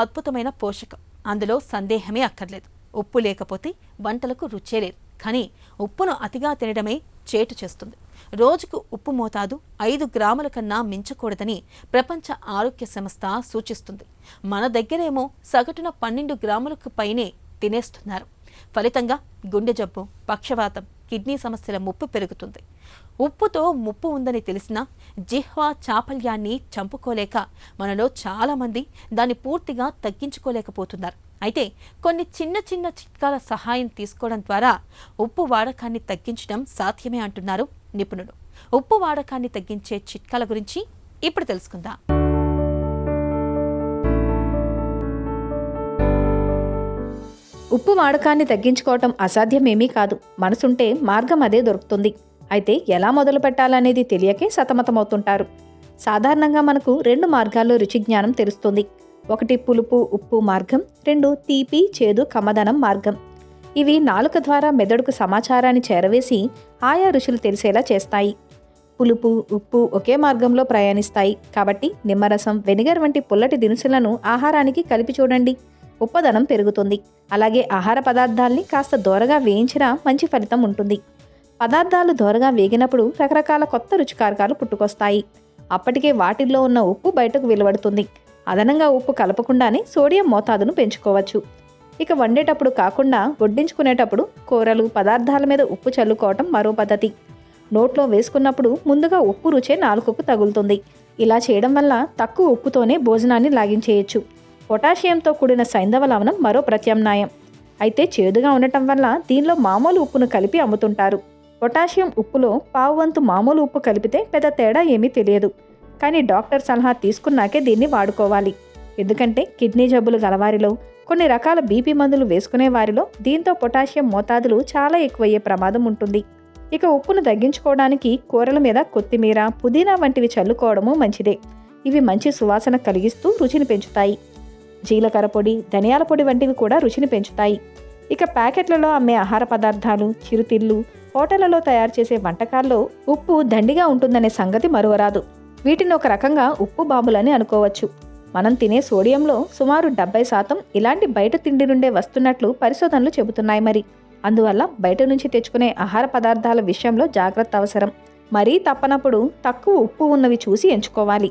అద్భుతమైన పోషకం, అందులో సందేహమే అక్కర్లేదు. ఉప్పు లేకపోతే వంటలకు రుచే లేదు. కానీ ఉప్పును అతిగా తినడమే చేటు చేస్తుంది. రోజుకు ఉప్పు మోతాదు 5 గ్రాముల కన్నా మించకూడదని ప్రపంచ ఆరోగ్య సంస్థ సూచిస్తుంది. మన దగ్గరేమో సగటున 12 గ్రాములకు పైనే తినేస్తున్నారు. ఫలితంగా గుండె జబ్బు, పక్షవాతం, కిడ్నీ సమస్యల ముప్పు పెరుగుతుంది. ఉప్పుతో ముప్పు ఉందని తెలిసినా జిహ్వా చాపల్యాన్ని చంపుకోలేక మనలో చాలామంది దాన్ని పూర్తిగా తగ్గించుకోలేకపోతున్నారు. అయితే కొన్ని చిన్న చిన్న చిట్కాల సహాయం తీసుకోవడం ద్వారా ఉప్పు వాడకాన్ని తగ్గించడం సాధ్యమే అంటున్నారు నిపుణులు. ఉప్పు వాడకాన్ని తగ్గించే చిట్కాల గురించి ఇప్పుడు తెలుసుకుందాం. ఉప్పు వాడకాన్ని తగ్గించుకోవటం అసాధ్యమేమీ కాదు. మనసుంటే మార్గం అదే దొరుకుతుంది. అయితే ఎలా మొదలు పెట్టాలనేది తెలియకే సతమతమవుతుంటారు. సాధారణంగా మనకు 2 మార్గాల్లో రుచి జ్ఞానం తెలుస్తుంది. 1 పులుపు ఉప్పు మార్గం, 2 తీపి చేదు కమ్మదనం మార్గం. ఇవి నాలుక ద్వారా మెదడుకు సమాచారాన్ని చేరవేసి ఆయా రుచులు తెలిసేలా చేస్తాయి. పులుపు ఉప్పు ఒకే మార్గంలో ప్రయాణిస్తాయి కాబట్టి నిమ్మరసం, వెనిగర్ వంటి పుల్లటి దినుసులను ఆహారానికి కలిపి చూడండి. ఉప్పదనం పెరుగుతుంది. అలాగే ఆహార పదార్థాల్ని కాస్త దోరగా వేయించినా మంచి ఫలితం ఉంటుంది. పదార్థాలు దోరగా వేగినప్పుడు రకరకాల కొత్త రుచికారకాలు పుట్టుకొస్తాయి. అప్పటికే వాటిల్లో ఉన్న ఉప్పు బయటకు వెలువడుతుంది. అదనంగా ఉప్పు కలపకుండానే సోడియం మోతాదును పెంచుకోవచ్చు. ఇక వండేటప్పుడు కాకుండా వడ్డించుకునేటప్పుడు కూరలు, పదార్థాల మీద ఉప్పు చల్లుకోవటం మరో పద్ధతి. నోట్లో వేసుకున్నప్పుడు ముందుగా ఉప్పు రుచే నాలుకకు తగులుతుంది. ఇలా చేయడం వల్ల తక్కువ ఉప్పుతోనే భోజనాన్ని లాగించేయచ్చు. పొటాషియంతో కూడిన సైంధవ లవణం మరో ప్రత్యామ్నాయం. అయితే చేదుగా ఉండటం వల్ల దీనిలో మామూలు ఉప్పును కలిపి అమ్ముతుంటారు. పొటాషియం ఉప్పులో పావువంతు మామూలు ఉప్పు కలిపితే పెద్ద తేడా ఏమీ తెలియదు. కానీ డాక్టర్ సలహా తీసుకున్నాకే దీన్ని వాడుకోవాలి. ఎందుకంటే కిడ్నీ జబ్బులు గలవారిలో, కొన్ని రకాల బీపీ మందులు వేసుకునే వారిలో దీంతో పొటాషియం మోతాదులు చాలా ఎక్కువయ్యే ప్రమాదం ఉంటుంది. ఇక ఉప్పును తగ్గించుకోవడానికి కూరల మీద కొత్తిమీర, పుదీనా వంటివి చల్లుకోవడము మంచిదే. ఇవి మంచి సువాసన కలిగిస్తూ రుచిని పెంచుతాయి. జీలకర్ర పొడి, ధనియాల పొడి వంటివి కూడా రుచిని పెంచుతాయి. ఇక ప్యాకెట్లలో అమ్మే ఆహార పదార్థాలు, చిరుతిళ్ళు, హోటళ్లలో తయారు చేసే వంటకాల్లో ఉప్పు దండిగా ఉంటుందనే సంగతి మరువరాదు. వీటిని ఒక రకంగా ఉప్పు బాంబులని అనుకోవచ్చు. మనం తినే సోడియంలో సుమారు 70% ఇలాంటి బయట తిండి నుండే వస్తున్నట్లు పరిశోధనలు చెబుతున్నాయి. మరి అందువల్ల బయట నుంచి తెచ్చుకునే ఆహార పదార్థాల విషయంలో జాగ్రత్త అవసరం. మరీ తప్పనప్పుడు తక్కువ ఉప్పు ఉన్నవి చూసి ఎంచుకోవాలి.